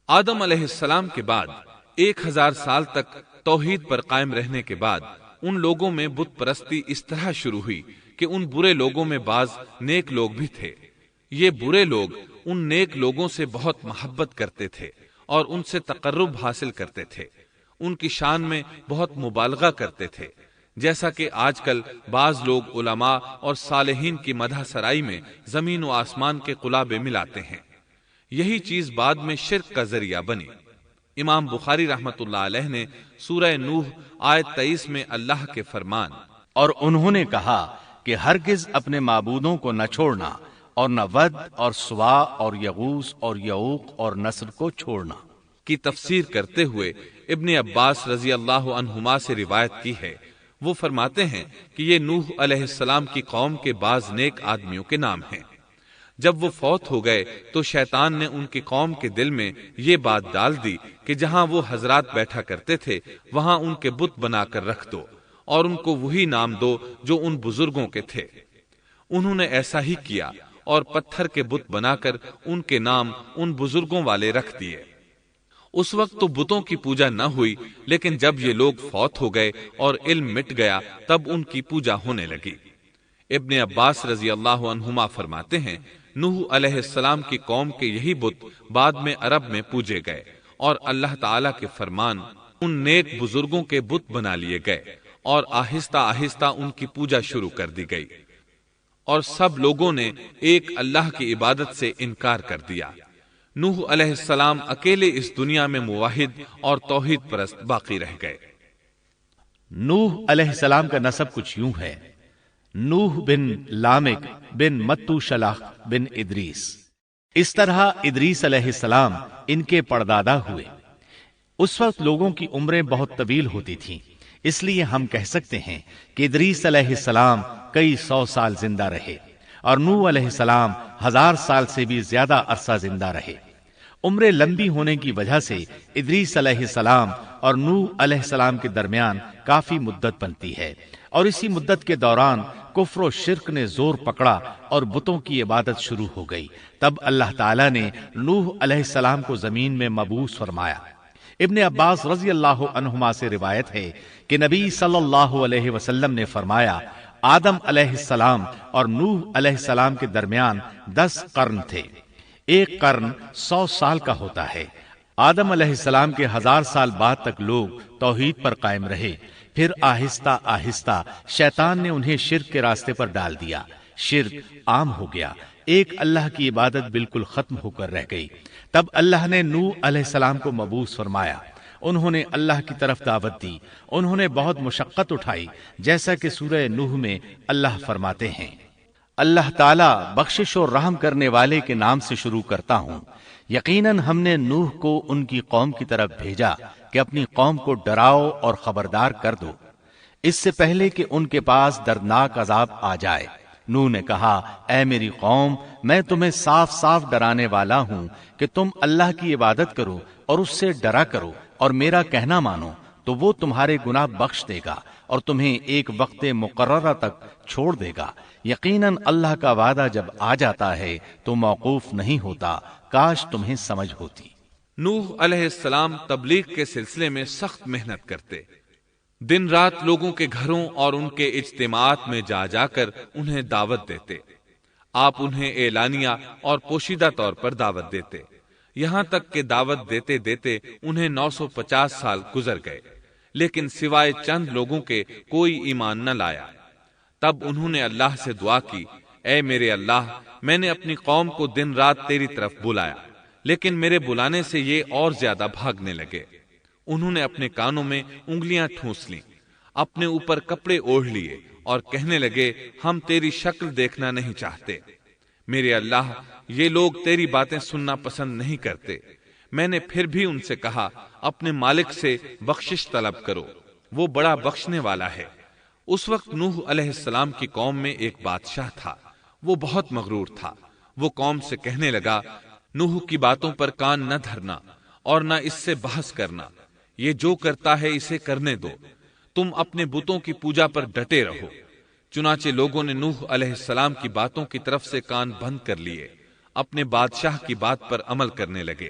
آدم علیہ السلام کے بعد 1000 سال تک توحید پر قائم رہنے کے بعد ان لوگوں میں بت پرستی اس طرح شروع ہوئی کہ ان برے لوگوں میں بعض نیک لوگ بھی تھے۔ یہ برے لوگ ان نیک لوگوں سے بہت محبت کرتے تھے اور ان سے تقرب حاصل کرتے تھے، ان کی شان میں بہت مبالغہ کرتے تھے، جیسا کہ آج کل بعض لوگ علماء اور صالحین کی مدح سرائی میں زمین و آسمان کے قلابے ملاتے ہیں۔ یہی چیز بعد میں شرک کا ذریعہ بنی۔ امام بخاری رحمت اللہ علیہ نے سورہ نوح آیت 23 میں اللہ کے فرمان اور انہوں نے کہا کہ ہرگز اپنے معبودوں کو نہ چھوڑنا اور نہ ود اور سوا اور یغوث اور یعوق اور نصر کو چھوڑنا کی تفسیر کرتے ہوئے ابن عباس رضی اللہ عنہما سے روایت کی ہے۔ وہ فرماتے ہیں کہ یہ نوح علیہ السلام کی قوم کے بعض نیک آدمیوں کے نام ہیں۔ جب وہ فوت ہو گئے تو شیطان نے ان کی قوم کے دل میں یہ بات ڈال دی کہ جہاں وہ حضرات بیٹھا کرتے تھے وہاں ان کے بت بنا کر رکھ دو اور ان کو وہی نام دو جو ان بزرگوں کے تھے۔ انہوں نے ایسا ہی کیا اور پتھر کے بت بنا کر ان کے نام ان بزرگوں والے رکھ دیے۔ اس وقت تو بتوں کی پوجا نہ ہوئی، لیکن جب یہ لوگ فوت ہو گئے اور علم مٹ گیا تب ان کی پوجا ہونے لگی۔ ابن عباس رضی اللہ عنہما فرماتے ہیں نوح علیہ السلام کی قوم کے یہی بت بعد میں عرب میں پوجے گئے اور اللہ تعالی کے فرمان ان نیک بزرگوں کے بت بنا لیے گئے اور آہستہ آہستہ ان کی پوجا شروع کر دی گئی، اور سب لوگوں نے ایک اللہ کی عبادت سے انکار کر دیا۔ نوح علیہ السلام اکیلے اس دنیا میں موحد اور توحید پرست باقی رہ گئے۔ نوح علیہ السلام کا نسب کچھ یوں ہے: نوح بن لامک بن متو شلح بن ادریس۔ اس طرح ادریس علیہ السلام ان کے پردادا ہوئے۔ اس وقت لوگوں کی عمریں بہت طویل ہوتی تھیں، اس لیے ہم کہہ سکتے ہیں کہ ادریس علیہ السلام کئی 100 سال زندہ رہے اور نوح علیہ السلام 1000 سال سے بھی زیادہ عرصہ زندہ رہے۔ عمریں لمبی ہونے کی وجہ سے ادریس علیہ السلام اور نوح علیہ السلام کے درمیان کافی مدت بنتی ہے، اور اسی مدت کے دوران کفر و شرک نے زور پکڑا اور بتوں کی عبادت شروع ہو گئی۔ تب اللہ تعالیٰ نے نوح علیہ السلام کو زمین میں مبعوث فرمایا۔ ابن عباس رضی اللہ عنہما سے روایت ہے کہ نبی صلی اللہ علیہ وسلم نے فرمایا آدم علیہ السلام اور نوح علیہ السلام کے درمیان 10 قرن تھے۔ ایک قرن 100 سال کا ہوتا ہے۔ آدم علیہ السلام کے 1000 سال بعد تک لوگ توحید پر قائم رہے، پھر آہستہ آہستہ شیطان نے انہیں شرک کے راستے پر ڈال دیا، شرک عام ہو گیا، ایک اللہ کی عبادت بالکل ختم ہو کر رہ گئی۔ تب اللہ نے نوح علیہ السلام کو مبعوث فرمایا، انہوں نے اللہ کی طرف دعوت دی، انہوں نے بہت مشقت اٹھائی، جیسا کہ سورہ نوح میں اللہ فرماتے ہیں اللہ تعالیٰ بخشش اور رحم کرنے والے کے نام سے شروع کرتا ہوں۔ یقیناً ہم نے نوح کو ان کی قوم کی طرف بھیجا کہ اپنی قوم کو ڈراؤ اور خبردار کر دو، اس سے پہلے کہ ان کے پاس دردناک عذاب آ جائے۔ نوح نے کہا اے میری قوم، میں تمہیں صاف صاف ڈرانے والا ہوں کہ تم اللہ کی عبادت کرو اور اس سے ڈرا کرو اور میرا کہنا مانو، تو وہ تمہارے گناہ بخش دے گا اور تمہیں ایک وقت مقررہ تک چھوڑ دے گا۔ یقیناً اللہ کا وعدہ جب آ جاتا ہے تو موقوف نہیں ہوتا، کاش تمہیں سمجھ ہوتی۔ نوح علیہ السلام تبلیغ کے سلسلے میں سخت محنت کرتے، دن رات لوگوں کے گھروں اور ان کے اجتماعات میں جا جا کر انہیں دعوت دیتے۔ آپ انہیں اعلانیہ اور پوشیدہ طور پر دعوت دیتے، یہاں تک کہ دعوت دیتے دیتے انہیں 950 سال گزر گئے، لیکن سوائے چند لوگوں کے کوئی ایمان نہ لایا۔ تب انہوں نے اللہ سے دعا کی اے میرے اللہ، میں نے اپنی قوم کو دن رات تیری طرف بلایا، لیکن میرے بلانے سے یہ اور زیادہ بھاگنے لگے۔ انہوں نے اپنے کانوں میں انگلیاں ٹھونس لیں، اپنے اوپر کپڑے اوڑھ لیے اور کہنے لگے ہم تیری شکل دیکھنا نہیں چاہتے۔ میرے اللہ، یہ لوگ تیری باتیں سننا پسند نہیں کرتے۔ میں نے پھر بھی ان سے کہا اپنے مالک سے بخشش طلب کرو، وہ بڑا بخشنے والا ہے۔ اس وقت نوح علیہ السلام کی قوم میں ایک بادشاہ تھا، وہ بہت مغرور تھا۔ وہ قوم سے کہنے لگا نوح کی باتوں پر کان نہ دھرنا اور نہ اس سے بحث کرنا، یہ جو کرتا ہے اسے کرنے دو، تم اپنے بتوں کی پوجا پر ڈٹے رہو۔ چنانچہ لوگوں نے نوح علیہ السلام کی باتوں کی طرف سے کان بند کر لیے، اپنے بادشاہ کی بات پر عمل کرنے لگے۔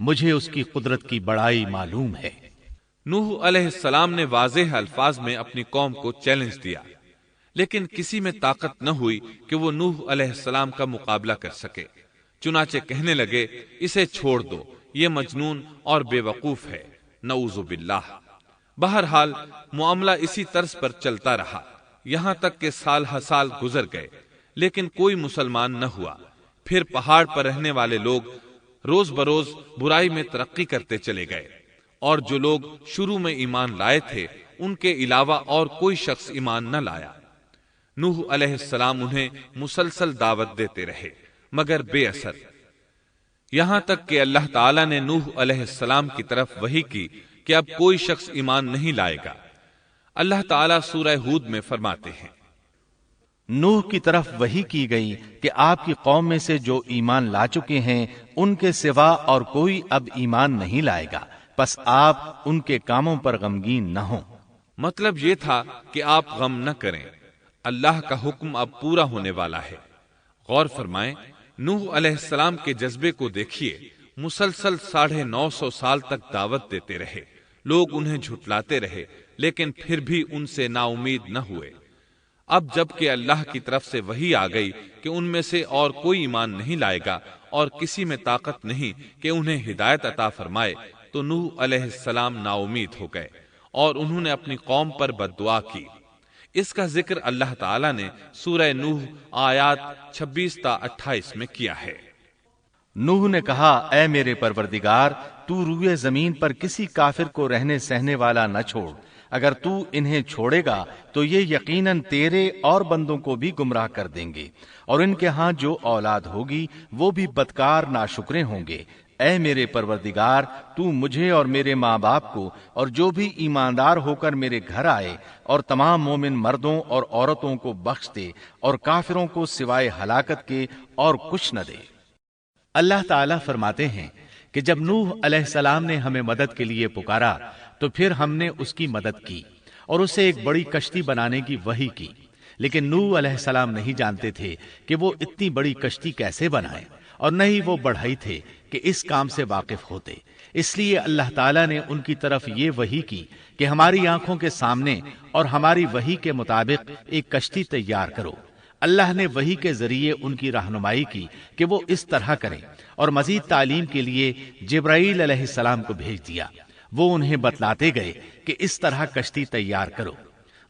مجھے اس کی قدرت کی بڑائی معلوم ہے۔ نوح علیہ السلام نے واضح الفاظ میں اپنی قوم کو چیلنج دیا، لیکن کسی میں طاقت نہ ہوئی کہ وہ نوح علیہ السلام کا مقابلہ کر سکے۔ چنانچہ کہنے لگے، اسے چھوڑ دو، یہ مجنون اور بے وقوف ہے، نعوذ باللہ۔ بہرحال معاملہ اسی طرز پر چلتا رہا، یہاں تک کہ سال ہر سال گزر گئے، لیکن کوئی مسلمان نہ ہوا۔ پھر پہاڑ پر رہنے والے لوگ روز بروز برائی میں ترقی کرتے چلے گئے، اور جو لوگ شروع میں ایمان لائے تھے ان کے علاوہ اور کوئی شخص ایمان نہ لایا۔ نوح علیہ السلام انہیں مسلسل دعوت دیتے رہے مگر بے اثر، یہاں تک کہ اللہ تعالیٰ نے نوح علیہ السلام کی طرف وحی کی کہ اب کوئی شخص ایمان نہیں لائے گا۔ اللہ تعالیٰ سورہ ہود میں فرماتے ہیں، نوح کی طرف وحی کی گئی کہ آپ کی قوم میں سے جو ایمان لا چکے ہیں ان کے سوا اور کوئی اب ایمان نہیں لائے گا، پس آپ ان کے کاموں پر غمگین نہ ہوں۔ مطلب یہ تھا کہ آپ غم نہ کریں، اللہ کا حکم اب پورا ہونے والا ہے۔ غور فرمائیں، نوح علیہ السلام کے جذبے کو دیکھیے، مسلسل 950 سال تک دعوت دیتے رہے، لوگ انہیں جھٹلاتے رہے، لیکن پھر بھی ان سے نا امید نہ ہوئے۔ اب جب کہ اللہ کی طرف سے وحی آ گئی کہ ان میں سے اور کوئی ایمان نہیں لائے گا اور کسی میں طاقت نہیں کہ انہیں ہدایت عطا فرمائے، تو نوح علیہ السلام نا امید ہو گئے اور انہوں نے اپنی قوم پر بد دعا کی۔ اس کا ذکر اللہ تعالیٰ نے سورہ نوح آیات 26 تا 28 میں کیا ہے۔ نوح نے کہا، اے میرے پروردگار، تو روئے زمین پر کسی کافر کو رہنے سہنے والا نہ چھوڑ، اگر تو انہیں چھوڑے گا تو یہ یقیناً تیرے اور بندوں کو بھی گمراہ کر دیں گے، اور ان کے ہاں جو اولاد ہوگی وہ بھی بدکار ناشکرے ہوں گے۔ اے میرے پروردگار، تو مجھے اور میرے ماں باپ کو اور جو بھی ایماندار ہو کر میرے گھر آئے اور تمام مومن مردوں اور عورتوں کو بخش دے، اور کافروں کو سوائے ہلاکت کے اور کچھ نہ دے۔ اللہ تعالیٰ فرماتے ہیں کہ جب نوح علیہ السلام نے ہمیں مدد کے لیے پکارا تو پھر ہم نے اس کی مدد کی اور اسے ایک بڑی کشتی بنانے کی وحی کی، لیکن نوح علیہ السلام نہیں جانتے تھے کہ وہ اتنی بڑی کشتی کیسے بنائے، اور نہ ہی وہ بڑھئی تھے کہ اس کام سے واقف ہوتے۔ اس لیے اللہ تعالیٰ نے ان کی طرف یہ وحی کی کہ ہماری آنکھوں کے سامنے اور ہماری وحی کے مطابق ایک کشتی تیار کرو۔ اللہ نے وحی کے ذریعے ان کی رہنمائی کی کہ وہ اس طرح کریں، اور مزید تعلیم کے لیے جبرائیل علیہ السلام کو بھیج دیا۔ وہ انہیں بتلاتے گئے کہ اس طرح کشتی تیار کرو۔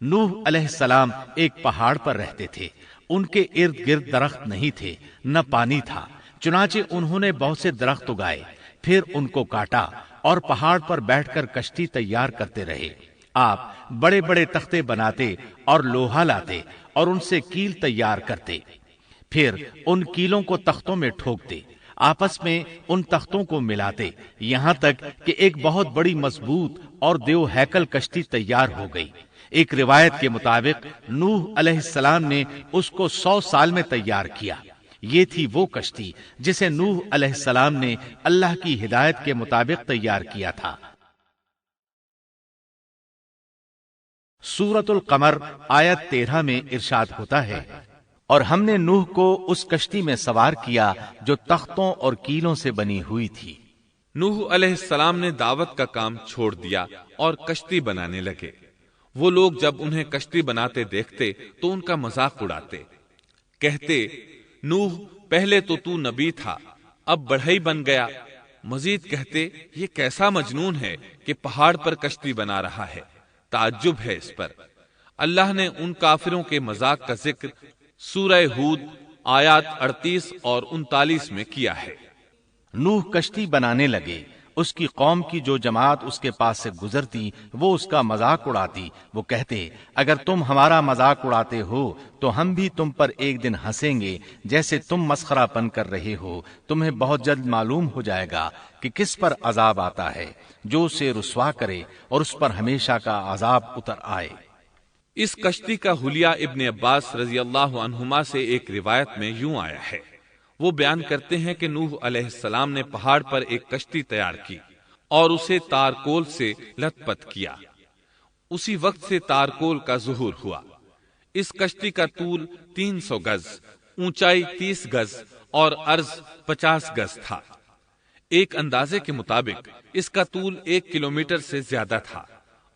نوح علیہ السلام ایک پہاڑ پر رہتے تھے، ان کے ارد گرد درخت نہیں تھے، نہ پانی تھا، چنانچہ انہوں نے بہت سے درخت اگائے، پھر ان کو کاٹا اور پہاڑ پر بیٹھ کر کشتی تیار کرتے رہے۔ آپ بڑے بڑے تختے بناتے اور لوہا لاتے اور ان سے کیل تیار کرتے، پھر ان کیلوں کو تختوں میں ٹھوکتے، آپس میں ان تختوں کو ملاتے، یہاں تک کہ ایک بہت بڑی مضبوط اور دیو ہیکل کشتی تیار ہو گئی۔ ایک روایت کے مطابق نوح علیہ السلام نے اس کو 100 سال میں تیار کیا۔ یہ تھی وہ کشتی جسے نوح علیہ السلام نے اللہ کی ہدایت کے مطابق تیار کیا تھا۔ سورۃ القمر آیت 13 میں ارشاد ہوتا ہے، اور ہم نے نوح کو اس کشتی میں سوار کیا جو تختوں اور کیلوں سے بنی ہوئی تھی۔ نوح علیہ السلام نے دعوت کا کام چھوڑ دیا اور کشتی بنانے لگے۔ وہ لوگ جب انہیں کشتی بناتے دیکھتے تو ان کا مذاق اڑاتے، کہتے، نوح پہلے تو نبی تھا، اب بڑھئی بن گیا۔ مزید کہتے، یہ کیسا مجنون ہے کہ پہاڑ پر کشتی بنا رہا ہے، تعجب ہے اس پر۔ اللہ نے ان کافروں کے مذاق کا ذکر سورہ ہود آیات 38 اور 39 میں کیا ہے۔ نوح کشتی بنانے لگے، اس کی قوم کی جو جماعت اس کے پاس سے گزرتی وہ اس کا مذاق اڑاتی۔ وہ کہتے، اگر تم ہمارا مذاق اڑاتے ہو تو ہم بھی تم پر ایک دن ہنسیں گے جیسے تم مسخرہ پن کر رہے ہو۔ تمہیں بہت جلد معلوم ہو جائے گا کہ کس پر عذاب آتا ہے، جو اسے رسوا کرے اور اس پر ہمیشہ کا عذاب اتر آئے۔ اس کشتی کا حلیہ ابن عباس رضی اللہ عنہما سے ایک روایت میں یوں آیا ہے۔ وہ بیان کرتے ہیں کہ نوح علیہ السلام نے پہاڑ پر ایک کشتی تیار کی اور اسے تارکول سے لت پت کیا۔ اسی وقت سے تارکول کا ظہور ہوا۔ اس کشتی کا طول 300 گز، اونچائی 30 گز اور عرض 50 گز تھا۔ ایک اندازے کے مطابق اس کا طول 1 کلومیٹر سے زیادہ تھا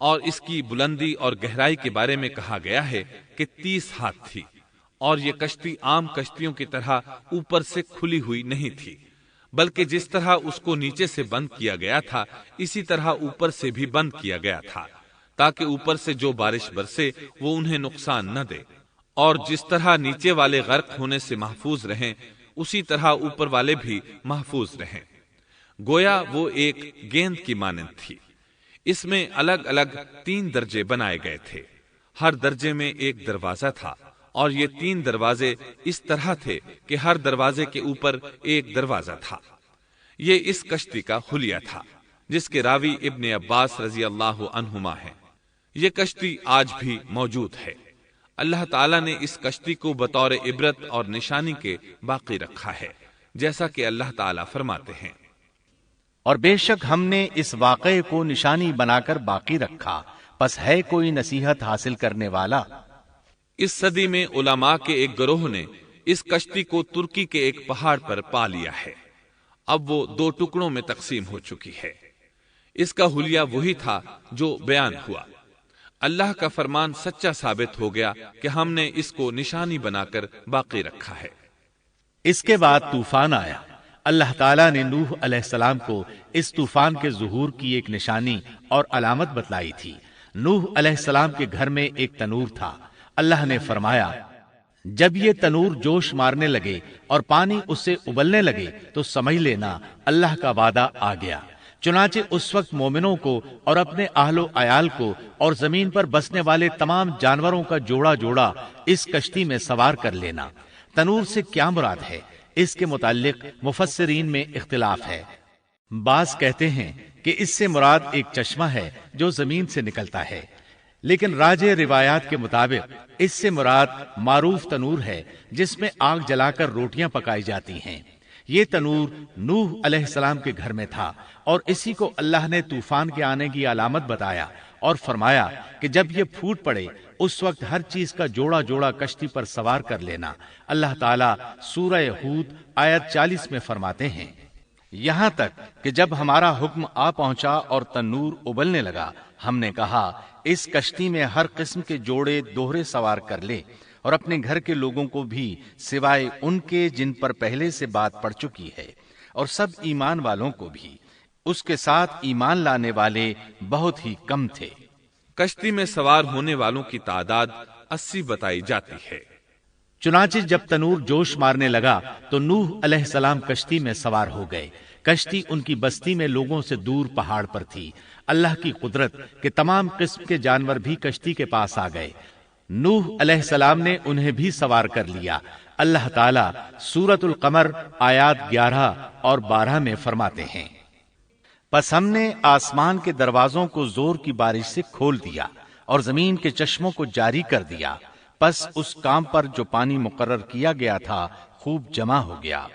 اور اس کی بلندی اور گہرائی کے بارے میں کہا گیا ہے کہ 30 ہاتھ تھی، اور یہ کشتی عام کشتیوں کی طرح اوپر سے کھلی ہوئی نہیں تھی، بلکہ جس طرح اس کو نیچے سے بند کیا گیا تھا اسی طرح اوپر سے بھی بند کیا گیا تھا، تاکہ اوپر سے جو بارش برسے وہ انہیں نقصان نہ دے، اور جس طرح نیچے والے غرق ہونے سے محفوظ رہیں اسی طرح اوپر والے بھی محفوظ رہیں۔ گویا وہ ایک گیند کی مانند تھی۔ اس میں الگ الگ 3 درجے بنائے گئے تھے، ہر درجے میں ایک دروازہ تھا، اور یہ 3 دروازے اس طرح تھے کہ ہر دروازے کے اوپر ایک دروازہ تھا۔ یہ اس کشتی کا حلیہ تھا، جس کے راوی ابن عباس رضی اللہ عنہما ہیں۔ یہ کشتی آج بھی موجود ہے۔ اللہ تعالیٰ نے اس کشتی کو بطور عبرت اور نشانی کے باقی رکھا ہے، جیسا کہ اللہ تعالیٰ فرماتے ہیں، اور بے شک ہم نے اس واقعے کو نشانی بنا کر باقی رکھا، پس ہے کوئی نصیحت حاصل کرنے والا۔ اس صدی میں علماء کے ایک گروہ نے اس کشتی کو ترکی کے ایک پہاڑ پر پا لیا ہے۔ اب وہ 2 ٹکڑوں میں تقسیم ہو چکی ہے۔ اس کا حلیہ وہی تھا جو بیان ہوا۔ اللہ کا فرمان سچا ثابت ہو گیا کہ ہم نے اس کو نشانی بنا کر باقی رکھا ہے۔ اس کے بعد طوفان آیا۔ اللہ تعالیٰ نے نوح علیہ السلام کو اس طوفان کے ظہور کی ایک نشانی اور علامت بتلائی تھی۔ نوح علیہ السلام کے گھر میں ایک تنور تھا۔ اللہ نے فرمایا، جب یہ تنور جوش مارنے لگے اور پانی اس سے ابلنے لگے تو سمجھ لینا اللہ کا وعدہ آ گیا۔ چنانچہ اس وقت مومنوں کو اور اپنے اہل و عیال کو اور زمین پر بسنے والے تمام جانوروں کا جوڑا جوڑا اس کشتی میں سوار کر لینا۔ تنور سے کیا مراد ہے، اس کے متعلق مفسرین میں اختلاف ہے۔ بعض کہتے ہیں کہ اس سے مراد ایک چشمہ ہے جو زمین سے نکلتا ہے، لیکن راجح روایات کے مطابق اس سے مراد معروف تنور ہے جس میں آگ جلا کر روٹیاں پکائی جاتی ہیں۔ یہ تنور نوح علیہ السلام کے گھر میں تھا، اور اسی کو اللہ نے طوفان کے آنے کی علامت بتایا اور فرمایا کہ جب یہ پھوٹ پڑے اس وقت ہر چیز کا جوڑا جوڑا کشتی پر سوار کر لینا۔ اللہ تعالیٰ سورہ ہود آیت 40 میں فرماتے ہیں، یہاں تک کہ جب ہمارا حکم آ پہنچا اور تنور ابلنے لگا، ہم نے کہا اس کشتی میں ہر قسم کے جوڑے دوہرے سوار کر لے، اور اپنے گھر کے لوگوں کو بھی سوائے ان کے جن پر پہلے سے بات پڑ چکی ہے، اور سب ایمان والوں کو بھی۔ اس کے ساتھ ایمان لانے والے بہت ہی کم تھے۔ کشتی میں سوار ہونے والوں کی تعداد 80 بتائی جاتی ہے۔ چنانچہ جب تنور جوش مارنے لگا تو نوح علیہ السلام کشتی میں سوار ہو گئے۔ کشتی ان کی بستی میں لوگوں سے دور پہاڑ پر تھی۔ اللہ کی قدرت کہ تمام قسم کے جانور بھی کشتی کے پاس آ گئے۔ نوح علیہ السلام نے انہیں بھی سوار کر لیا۔ اللہ تعالیٰ سورۃ القمر آیات 11 اور 12 میں فرماتے ہیں، پس ہم نے آسمان کے دروازوں کو زور کی بارش سے کھول دیا اور زمین کے چشموں کو جاری کر دیا، پس اس کام پر جو پانی مقرر کیا گیا تھا خوب جمع ہو گیا۔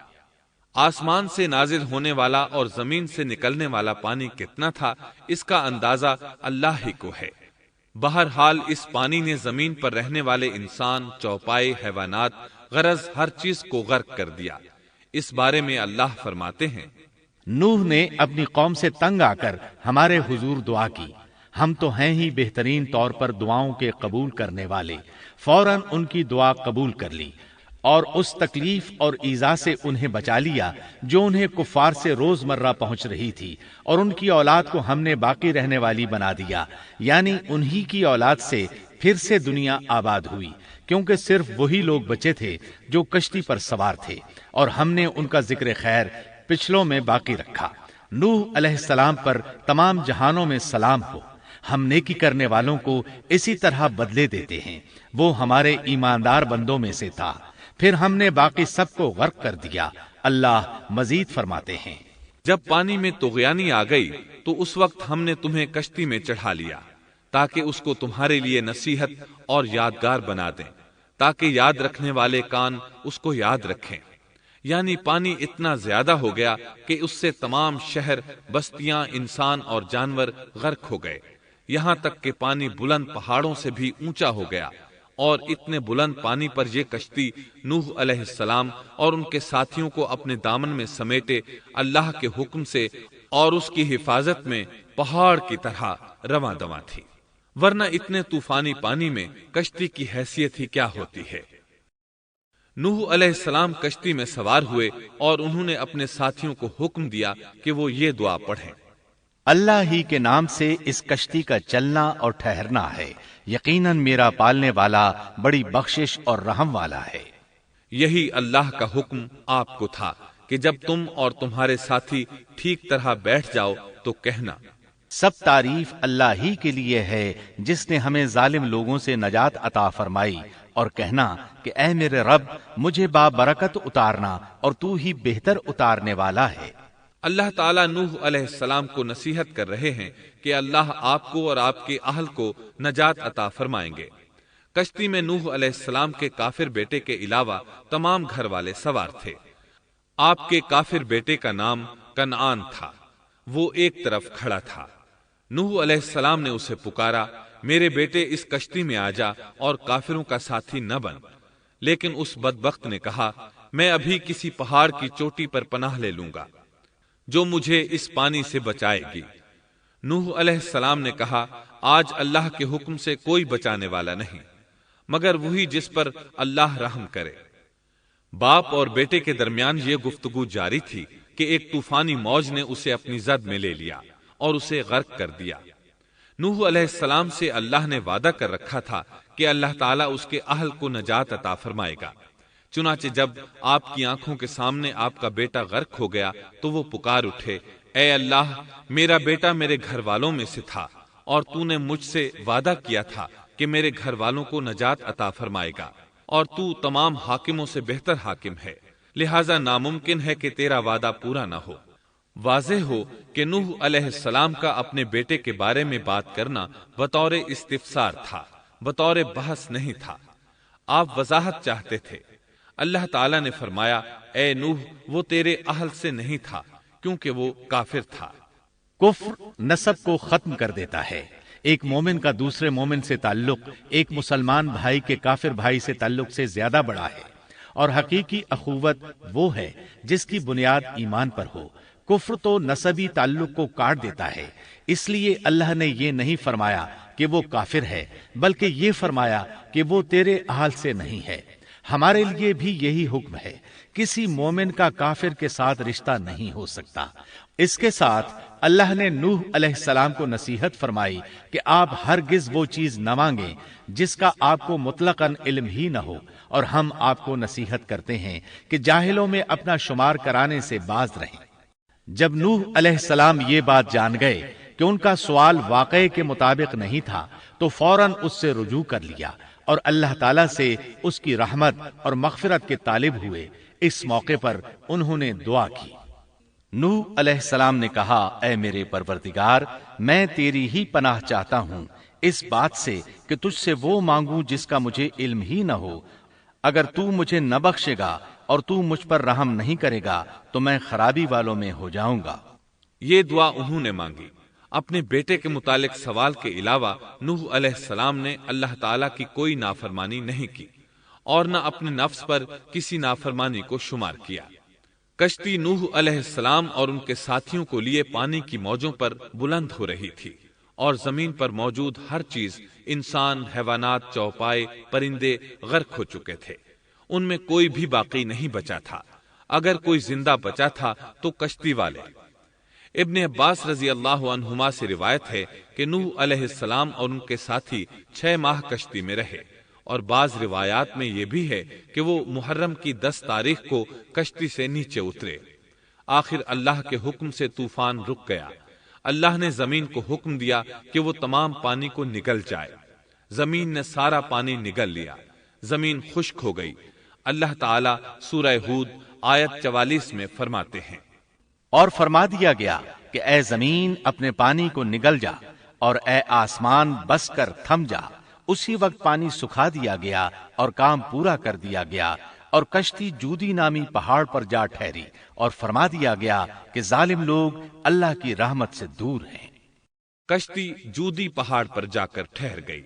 آسمان سے نازل ہونے والا اور زمین سے نکلنے والا پانی کتنا تھا، اس کا اندازہ اللہ ہی کو ہے۔ بہرحال اس پانی نے زمین پر رہنے والے انسان، چوپائے، حیوانات، غرض ہر چیز کو غرق کر دیا۔ اس بارے میں اللہ فرماتے ہیں، نوح نے اپنی قوم سے تنگ آ کر ہمارے حضور دعا کی، ہم تو ہیں ہی بہترین طور پر دعاؤں کے قبول کرنے والے۔ فوراً ان کی دعا قبول کر لی اور اس تکلیف اور ایذا سے انہیں بچا لیا جو انہیں کفار سے روزمرہ پہنچ رہی تھی، اور ان کی اولاد کو ہم نے باقی رہنے والی بنا دیا، یعنی انہی کی اولاد سے پھر سے دنیا آباد ہوئی، کیونکہ صرف وہی لوگ بچے تھے جو کشتی پر سوار تھے، اور ہم نے ان کا ذکر خیر پچھلوں میں باقی رکھا۔ نوح علیہ السلام پر تمام جہانوں میں سلام ہو۔ ہم نیکی کرنے والوں کو اسی طرح بدلے دیتے ہیں، وہ ہمارے ایماندار بندوں میں سے تھا، پھر ہم نے باقی سب کو غرق کر دیا۔ اللہ مزید فرماتے ہیں، جب پانی میں طغیانی آ گئی تو اس وقت ہم نے تمہیں کشتی میں چڑھا لیا تاکہ اس کو تمہارے لیے نصیحت اور یادگار بنا دیں، تاکہ یاد رکھنے والے کان اس کو یاد رکھیں۔ یعنی پانی اتنا زیادہ ہو گیا کہ اس سے تمام شہر، بستیاں، انسان اور جانور غرق ہو گئے، یہاں تک کہ پانی بلند پہاڑوں سے بھی اونچا ہو گیا اور اتنے بلند پانی پر یہ کشتی نوح علیہ السلام اور ان کے ساتھیوں کو اپنے دامن میں سمیٹے اللہ کے حکم سے اور اس کی حفاظت میں پہاڑ کی طرح رواں دواں تھی، ورنہ اتنے طوفانی پانی میں کشتی کی حیثیت ہی کیا ہوتی ہے۔ نوح علیہ السلام کشتی میں سوار ہوئے اور انہوں نے اپنے ساتھیوں کو حکم دیا کہ وہ یہ دعا پڑھیں، اللہ ہی کے نام سے اس کشتی کا چلنا اور ٹھہرنا ہے، یقیناً میرا پالنے والا بڑی بخشش اور رحم والا ہے۔ یہی اللہ کا حکم آپ کو تھا کہ جب تم اور تمہارے ساتھی ٹھیک طرح بیٹھ جاؤ تو کہنا، سب تعریف اللہ ہی کے لیے ہے جس نے ہمیں ظالم لوگوں سے نجات عطا فرمائی، اور کہنا کہ اے میرے رب مجھے بابرکت اتارنا اور تو ہی بہتر اتارنے والا ہے۔ اللہ تعالیٰ نوح علیہ السلام کو نصیحت کر رہے ہیں کہ اللہ آپ کو اور آپ کے اہل کو نجات عطا فرمائیں گے۔ کشتی میں نوح علیہ السلام کے کافر بیٹے کے علاوہ تمام گھر والے سوار تھے۔ آپ کے کافر بیٹے کا نام کنعان تھا، وہ ایک طرف کھڑا تھا۔ نوح علیہ السلام نے اسے پکارا، میرے بیٹے اس کشتی میں آ جا اور کافروں کا ساتھی نہ بن، لیکن اس بدبخت نے کہا، میں ابھی کسی پہاڑ کی چوٹی پر پناہ لے لوں گا جو مجھے اس پانی سے بچائے گی۔ نوح علیہ السلام نے کہا، آج اللہ کے حکم سے کوئی بچانے والا نہیں مگر وہی جس پر اللہ رحم کرے۔ باپ اور بیٹے کے درمیان یہ گفتگو جاری تھی کہ ایک طوفانی موج نے اسے اپنی زد میں لے لیا اور اسے غرق کر دیا۔ نوح علیہ السلام سے اللہ نے وعدہ کر رکھا تھا کہ اللہ تعالیٰ اس کے اہل کو نجات عطا فرمائے گا۔ چنانچہ جب آپ کی آنکھوں کے سامنے آپ کا بیٹا غرق ہو گیا تو وہ پکار اٹھے، اے اللہ، میرا بیٹا میرے گھر والوں میں سے تھا اور تو نے مجھ سے وعدہ کیا تھا کہ میرے گھر والوں کو نجات عطا فرمائے گا، اور تو تمام حاکموں سے بہتر حاکم ہے، لہذا ناممکن ہے کہ تیرا وعدہ پورا نہ ہو۔ واضح ہو کہ نوح علیہ السلام کا اپنے بیٹے کے بارے میں بات کرنا بطور استفسار تھا، بطور بحث نہیں تھا۔ آپ وضاحت چاہتے تھے۔ اللہ تعالیٰ نے فرمایا، اے نوح، وہ تیرے اہل سے نہیں تھا کیونکہ وہ کافر تھا۔ کفر نسب کو ختم کر دیتا ہے۔ ایک مومن کا دوسرے مومن سے تعلق ایک مسلمان بھائی کے کافر بھائی سے تعلق سے زیادہ بڑا ہے، اور حقیقی اخوت وہ ہے جس کی بنیاد ایمان پر ہو۔ کفر تو نسبی تعلق کو کاٹ دیتا ہے، اس لیے اللہ نے یہ نہیں فرمایا کہ وہ کافر ہے، بلکہ یہ فرمایا کہ وہ تیرے اہل سے نہیں ہے۔ ہمارے لیے بھی یہی حکم ہے، کسی مومن کا کافر کے ساتھ رشتہ نہیں ہو سکتا۔ اس کے ساتھ اللہ نے نوح علیہ السلام کو نصیحت فرمائی کہ آپ ہرگز وہ چیز نہ مانگیں جس کا آپ کو مطلقاً علم ہی نہ ہو، اور ہم آپ کو نصیحت کرتے ہیں کہ جاہلوں میں اپنا شمار کرانے سے باز رہیں۔ جب نوح علیہ السلام یہ بات جان گئے کہ ان کا سوال واقعے کے مطابق نہیں تھا تو فوراً اس سے رجوع کر لیا اور اللہ تعالیٰ سے اس کی رحمت اور مغفرت کے طالب ہوئے۔ اس موقع پر انہوں نے دعا کی۔ نوح علیہ السلام نے کہا، اے میرے پروردگار، میں تیری ہی پناہ چاہتا ہوں اس بات سے کہ تجھ سے وہ مانگوں جس کا مجھے علم ہی نہ ہو۔ اگر تو مجھے نہ بخشے گا اور تو مجھ پر رحم نہیں کرے گا تو میں خرابی والوں میں ہو جاؤں گا۔ یہ دعا انہوں نے مانگی۔ اپنے بیٹے کے متعلق سوال کے علاوہ نوح علیہ السلام نے اللہ تعالیٰ کی کوئی نافرمانی نہیں کی اور نہ اپنے نفس پر کسی نافرمانی کو شمار کیا۔ کشتی نوح علیہ السلام اور ان کے ساتھیوں کو لیے پانی کی موجوں پر بلند ہو رہی تھی، اور زمین پر موجود ہر چیز، انسان، حیوانات، چوپائے، پرندے غرق ہو چکے تھے۔ ان میں کوئی بھی باقی نہیں بچا تھا۔ اگر کوئی زندہ بچا تھا تو کشتی والے۔ ابن عباس رضی اللہ عنہما سے روایت ہے کہ نوح علیہ السلام اور ان کے ساتھی 6 ماہ کشتی میں رہے، اور بعض روایات میں یہ بھی ہے کہ وہ محرم کی 10 تاریخ کو کشتی سے نیچے اترے۔ آخر اللہ کے حکم سے طوفان رک گیا۔ اللہ نے زمین کو حکم دیا کہ وہ تمام پانی کو نگل جائے۔ زمین نے سارا پانی نگل لیا، زمین خشک ہو گئی۔ اللہ تعالیٰ سورہ ہود آیت 44 میں فرماتے ہیں، اور فرما دیا گیا کہ اے زمین اپنے پانی کو نگل جا، اور اے آسمان بس کر تھم جا۔ اسی وقت پانی سکھا دیا گیا اور کام پورا کر دیا گیا، اور کشتی جودی نامی پہاڑ پر جا ٹھہری، اور فرما دیا گیا کہ ظالم لوگ اللہ کی رحمت سے دور ہیں۔ کشتی جودی پہاڑ پر جا کر ٹھہر گئی۔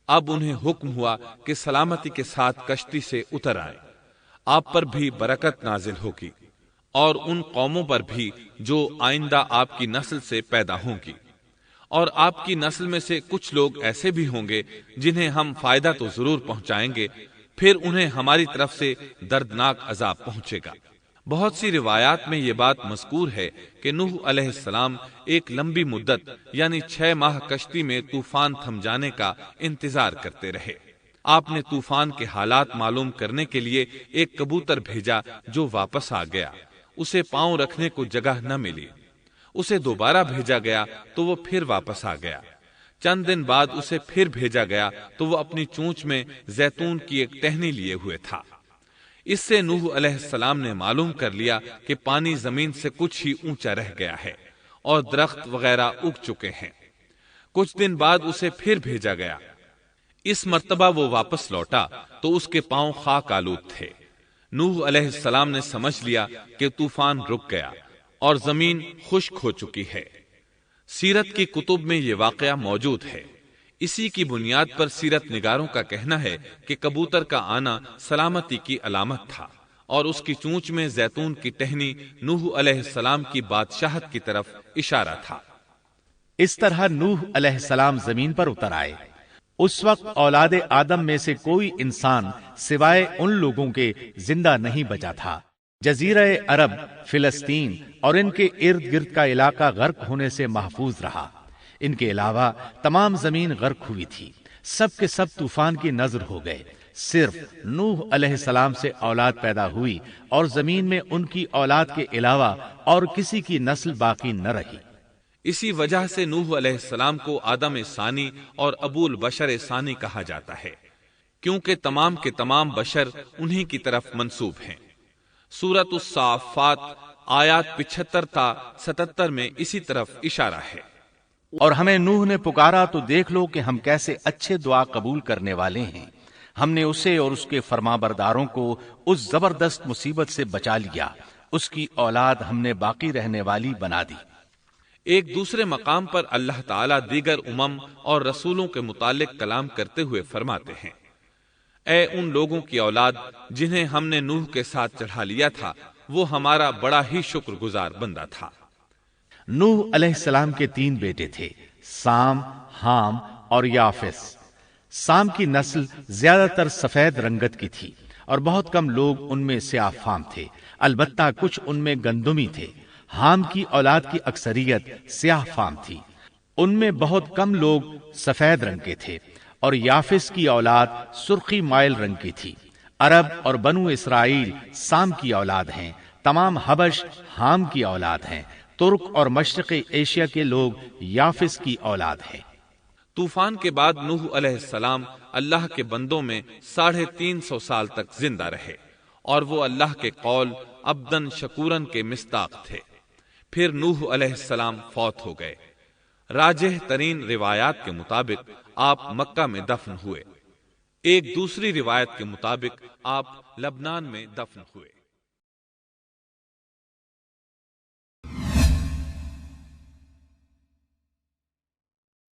اب انہیں حکم ہوا کہ سلامتی کے ساتھ کشتی سے اتر آئیں۔ آپ پر بھی برکت نازل ہوگی اور ان قوموں پر بھی جو آئندہ آپ کی نسل سے پیدا ہوں گی، اور آپ کی نسل میں سے کچھ لوگ ایسے بھی ہوں گے جنہیں ہم فائدہ تو ضرور پہنچائیں گے، پھر انہیں ہماری طرف سے دردناک عذاب پہنچے گا۔ بہت سی روایات میں یہ بات مذکور ہے کہ نوح علیہ السلام ایک لمبی مدت یعنی 6 ماہ کشتی میں طوفان تھم جانے کا انتظار کرتے رہے۔ آپ نے طوفان کے حالات معلوم کرنے کے لیے ایک کبوتر بھیجا جو واپس آ گیا۔ اسے پاؤں رکھنے کو جگہ نہ ملی۔ اسے دوبارہ بھیجا گیا تو وہ پھر واپس آ گیا۔ چند دن بعد اسے پھر بھیجا گیا تو وہ اپنی چونچ میں زیتون کی ایک ٹہنی لیے ہوئے تھا۔ اس سے نوح علیہ السلام نے معلوم کر لیا کہ پانی زمین سے کچھ ہی اونچا رہ گیا ہے اور درخت وغیرہ اگ چکے ہیں۔ کچھ دن بعد اسے پھر بھیجا گیا۔ اس مرتبہ وہ واپس لوٹا تو اس کے پاؤں خاک آلود تھے۔ نوح علیہ السلام نے سمجھ لیا کہ طوفان رک گیا اور زمین خشک ہو چکی ہے۔ سیرت کی کتب میں یہ واقعہ موجود ہے۔ اسی کی بنیاد پر سیرت نگاروں کا کہنا ہے کہ کبوتر کا آنا سلامتی کی علامت تھا اور اس کی چونچ میں زیتون کی ٹہنی نوح علیہ السلام کی بادشاہت کی طرف اشارہ تھا۔ اس طرح نوح علیہ السلام زمین پر اتر آئے۔ اس وقت اولاد آدم میں سے کوئی انسان سوائے ان لوگوں کے زندہ نہیں بچا تھا۔ جزیرہ عرب، فلسطین اور ان کے ارد گرد کا علاقہ غرق ہونے سے محفوظ رہا۔ ان کے علاوہ تمام زمین غرق ہوئی تھی۔ سب کے سب طوفان کی نذر ہو گئے۔ صرف نوح علیہ السلام سے اولاد پیدا ہوئی اور زمین میں ان کی اولاد کے علاوہ اور کسی کی نسل باقی نہ رہی۔ اسی وجہ سے نوح علیہ السلام کو آدم ثانی اور ابو البشر ثانی کہا جاتا ہے، کیونکہ تمام کے تمام بشر انہی کی طرف منسوب ہیں۔ سورۃ الصافات آیات 75 تا 77 میں اسی طرف اشارہ ہے۔ اور ہمیں نوح نے پکارا تو دیکھ لو کہ ہم کیسے اچھے دعا قبول کرنے والے ہیں۔ ہم نے اسے اور اس کے فرمانبرداروں کو اس زبردست مصیبت سے بچا لیا۔ اس کی اولاد ہم نے باقی رہنے والی بنا دی۔ ایک دوسرے مقام پر اللہ تعالیٰ دیگر امم اور رسولوں کے متعلق کلام کرتے ہوئے فرماتے ہیں، اے ان لوگوں کی اولاد جنہیں ہم نے نوح کے ساتھ چڑھا لیا تھا، وہ ہمارا بڑا ہی شکر گزار بندہ تھا۔ نوح علیہ السلام کے 3 بیٹے تھے، سام، حام اور یافس۔ سام کی نسل زیادہ تر سفید رنگت کی تھی اور بہت کم لوگ ان میں سیاہ فام تھے، البتہ کچھ ان میں گندمی تھے۔ حام کی اولاد کی اکثریت سیاہ فام تھی، ان میں بہت کم لوگ سفید رنگ کے تھے، اور یافس کی اولاد سرخی مائل رنگ کی تھی۔ عرب اور بنو اسرائیل سام کی اولاد ہیں، تمام حبش حام کی اولاد ہیں، ترک اور مشرقی ایشیا کے لوگ یافس کی اولاد ہیں۔ طوفان کے بعد نوح علیہ السلام اللہ کے بندوں میں 350 سال تک زندہ رہے، اور وہ اللہ کے قول عبدن شکورن کے مصداق تھے۔ پھر نوح علیہ السلام فوت ہو گئے۔ راجح ترین روایات کے مطابق آپ مکہ میں دفن ہوئے۔ ایک دوسری روایت کے مطابق آپ لبنان میں دفن ہوئے۔